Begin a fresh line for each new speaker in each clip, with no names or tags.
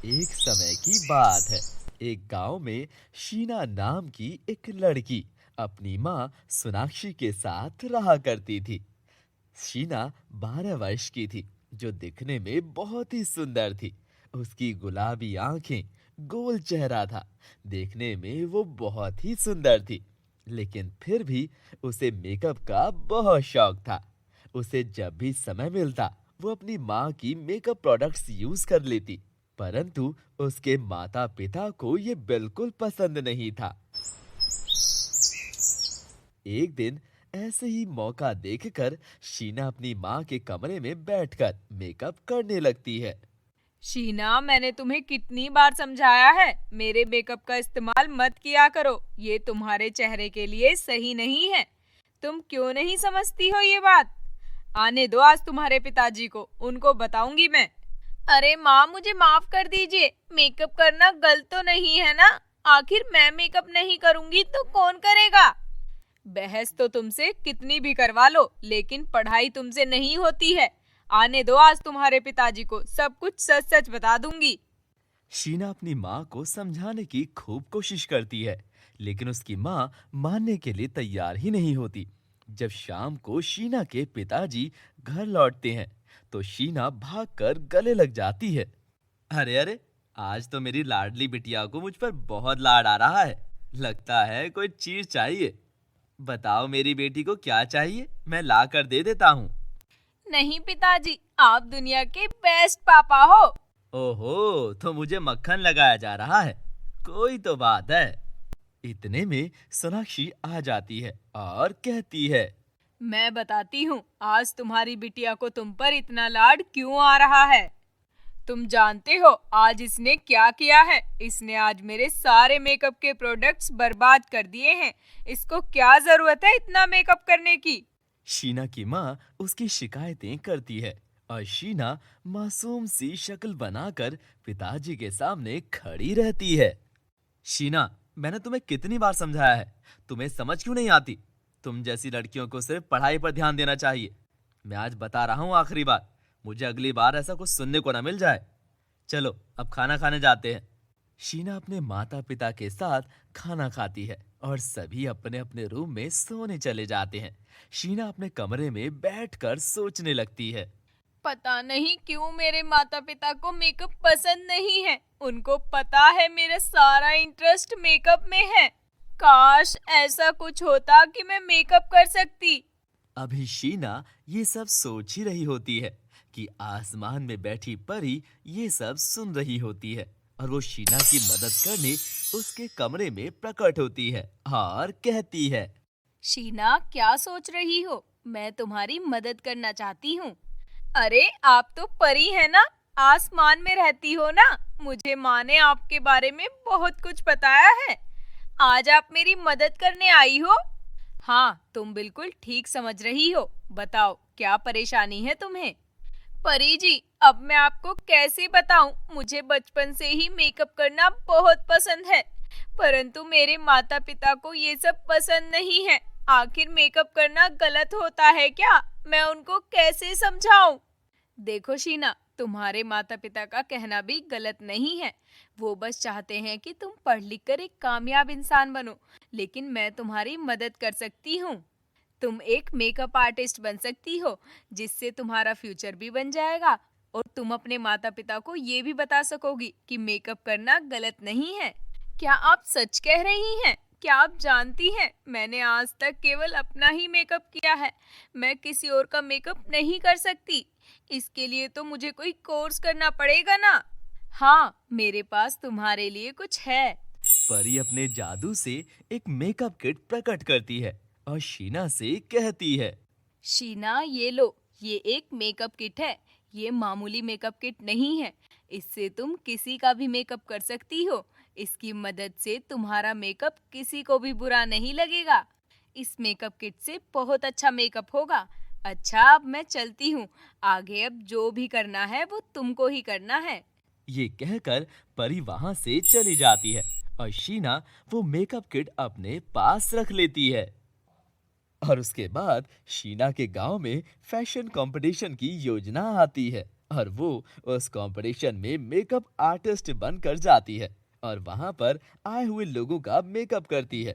एक समय की बात है। एक गांव में शीना नाम की एक लड़की अपनी माँ सोनाक्षी के साथ रहा करती थी। शीना 12 वर्ष की थी, जो दिखने में बहुत ही सुंदर थी। उसकी गुलाबी आंखें, गोल चेहरा था। देखने में वो बहुत ही सुंदर थी। लेकिन फिर भी उसे मेकअप का बहुत शौक था। उसे जब भी समय मिलता, वो अपनी माँ की मेकअप प्रोडक्ट्स यूज कर लेती। परंतु उसके माता पिता को ये बिल्कुल पसंद नहीं था। एक दिन ऐसे ही मौका देखकर शीना अपनी माँ के कमरे में बैठकर मेकअप करने लगती है।
शीना, मैंने तुम्हें कितनी बार समझाया है, मेरे मेकअप का इस्तेमाल मत किया करो। ये तुम्हारे चेहरे के लिए सही नहीं है। तुम क्यों नहीं समझती हो ये बात? आने दो आज तुम्हारे पिताजी को, उनको बताऊंगी मैं। अरे माँ, मुझे माफ कर दीजिए। मेकअप करना गलत तो नहीं है ना? आखिर मैं मेकअप नहीं करूंगी तो कौन करेगा? बहस तो तुमसे कितनी भी करवा लो, लेकिन पढ़ाई तुमसे नहीं होती है। आने दो आज तुम्हारे पिताजी को, सब कुछ सच सच बता दूंगी।
शीना अपनी माँ को समझाने की खूब कोशिश करती है, लेकिन उसकी माँ मानने के लिए तैयार ही नहीं होती। जब शाम को शीना के पिताजी घर लौटते हैं, तो शीना भागकर गले लग जाती है। अरे अरे, आज तो मेरी लाडली बिटिया को मुझ पर बहुत लाड आ रहा है। लगता है कोई चीज चाहिए। बताओ मेरी बेटी को क्या चाहिए, मैं ला कर दे देता हूँ।
नहीं पिताजी, आप दुनिया के बेस्ट पापा हो।
ओहो, तो मुझे मक्खन लगाया जा रहा है। कोई तो बात है। इतने में सोनाक्षी आ जाती है और कहती है।
मैं बताती हूँ आज तुम्हारी बिटिया को तुम पर इतना लाड क्यों आ रहा है। तुम जानते हो आज इसने क्या किया है? इसने आज मेरे सारे मेकअप के प्रोडक्ट्स बर्बाद कर दिए हैं। इसको क्या जरूरत है इतना मेकअप करने की?
शीना की माँ उसकी शिकायतें करती है और शीना मासूम सी शक्ल बनाकर पिताजी के सामने खड़ी रहती है। शीना, मैंने तुम्हें कितनी बार समझाया है, तुम्हें समझ क्यों नहीं आती? तुम जैसी लड़कियों को सिर्फ पढ़ाई पर ध्यान देना चाहिए। मैं आज बता रहा हूँ आखिरी बार, मुझे अगली बार ऐसा कुछ सुनने को ना मिल जाए। चलो अब खाना खाने जाते हैं। शीना अपने माता पिता के साथ खाना खाती है और सभी अपने अपने रूम में सोने चले जाते हैं। शीना अपने कमरे में बैठकर सोचने लगती है।
पता नहीं क्यों मेरे माता पिता को मेकअप पसंद नहीं है। उनको पता है मेरा सारा इंटरेस्ट मेकअप में है। काश ऐसा कुछ होता कि मैं मेकअप कर सकती।
अभी शीना ये सब सोच ही रही होती है कि आसमान में बैठी परी ये सब सुन रही होती है और वो शीना की मदद करने उसके कमरे में प्रकट होती है और कहती है।
शीना, क्या सोच रही हो? मैं तुम्हारी मदद करना चाहती हूँ। अरे आप तो परी है ना, आसमान में रहती हो ना। मुझे माँ ने आपके बारे में बहुत कुछ बताया है। आज आप मेरी मदद करने आई हो? हाँ, तुम बिल्कुल ठीक समझ रही हो। बताओ क्या परेशानी है तुम्हें? परी जी, अब मैं आपको कैसे बताऊं? मुझे बचपन से ही मेकअप करना बहुत पसंद है, परंतु मेरे माता पिता को ये सब पसंद नहीं है। आखिर मेकअप करना गलत होता है क्या? मैं उनको कैसे समझाऊं? देखो शीना, तुम्हारे माता पिता का कहना भी गलत नहीं है। वो बस चाहते हैं कि तुम पढ़ लिख कर एक कामयाब इंसान बनो, लेकिन मैं तुम्हारी मदद कर सकती हूँ। तुम एक मेकअप आर्टिस्ट बन सकती हो, जिससे तुम्हारा फ्यूचर भी बन जाएगा और तुम अपने माता पिता को ये भी बता सकोगी कि मेकअप करना गलत नहीं है। क्या आप सच कह रही हैं? क्या आप जानती हैं, मैंने आज तक केवल अपना ही मेकअप किया है। मैं किसी और का मेकअप नहीं कर सकती। इसके लिए तो मुझे कोई कोर्स करना पड़ेगा ना। हाँ, मेरे पास तुम्हारे लिए कुछ है।
परी अपने जादू से एक मेकअप किट प्रकट करती है और शीना से कहती है।
शीना, ये लो, ये एक मेकअप किट है। ये मामूली मेकअप किट नहीं है। इससे तुम किसी का भी मेकअप कर सकती हो। इसकी मदद से तुम्हारा मेकअप किसी को भी बुरा नहीं लगेगा। इस मेकअप किट से बहुत अच्छा मेकअप होगा। अच्छा, अब मैं चलती हूँ। आगे अब जो भी करना है वो तुमको ही करना है।
ये कहकर परी वहां से चली जाती है और शीना वो मेकअप किट अपने पास रख लेती है। और उसके बाद शीना के गांव में फैशन कंपटीशन की योजना आती है और वो उस कंपटीशन में मेकअप आर्टिस्ट बनकर जाती है और वहां पर आए हुए लोगों का मेकअप करती है।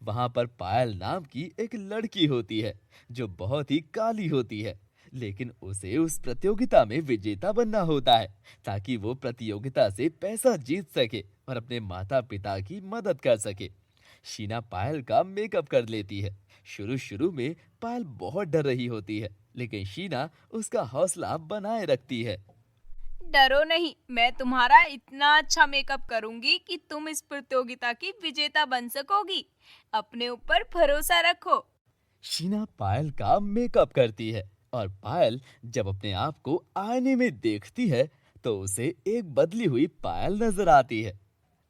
वहां पर पायल नाम की एक लड़की होती है जो बहुत ही काली होती है, लेकिन उसे उस प्रतियोगिता में विजेता बनना होता है ताकि वो प्रतियोगिता से पैसा जीत सके और अपने माता पिता की मदद कर सके। शीना पायल का मेकअप कर लेती है। शुरू शुरू में पायल बहुत डर रही होती है, लेकिन शीना उसका हौसला बनाए रखती है।
डरो नहीं, मैं तुम्हारा इतना अच्छा मेकअप करूंगी कि तुम इस प्रतियोगिता की विजेता बन सकोगी। अपने ऊपर भरोसा रखो।
शीना पायल का मेकअप करती है और पायल जब अपने आप को आईने में देखती है तो उसे एक बदली हुई पायल नजर आती है।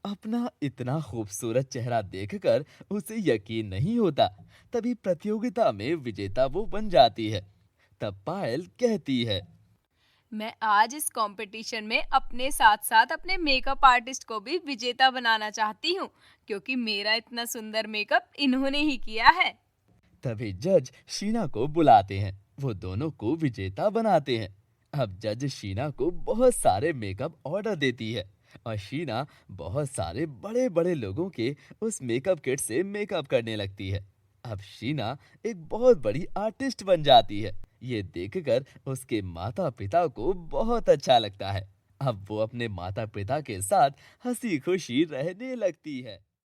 अपना इतना खूबसूरत चेहरा देखकर उसे यकीन नहीं होता। तभी प्रतियोगिता में विजेता वो बन जाती है। तब पायल कहती है,
मैं आज इस कंपटीशन में अपने साथ साथ अपने मेकअप आर्टिस्ट को भी विजेता बनाना चाहती हूँ, क्योंकि मेरा इतना सुंदर मेकअप इन्होंने ही किया है।
तभी जज शीना को बुलाते हैं। वो दोनों को विजेता बनाते हैं। अब जज शीना को बहुत सारे मेकअप ऑर्डर देती है और शीना बहुत सारे बड़े बड़े लोगों के उस मेकअप किट से मेकअप करने लगती है। अब शीना एक बहुत बड़ी आर्टिस्ट बन जाती है। ये देखकर उसके माता पिता को बहुत अच्छा लगता है। अब वो अपने माता पिता के साथ हंसी खुशी रहने लगती है।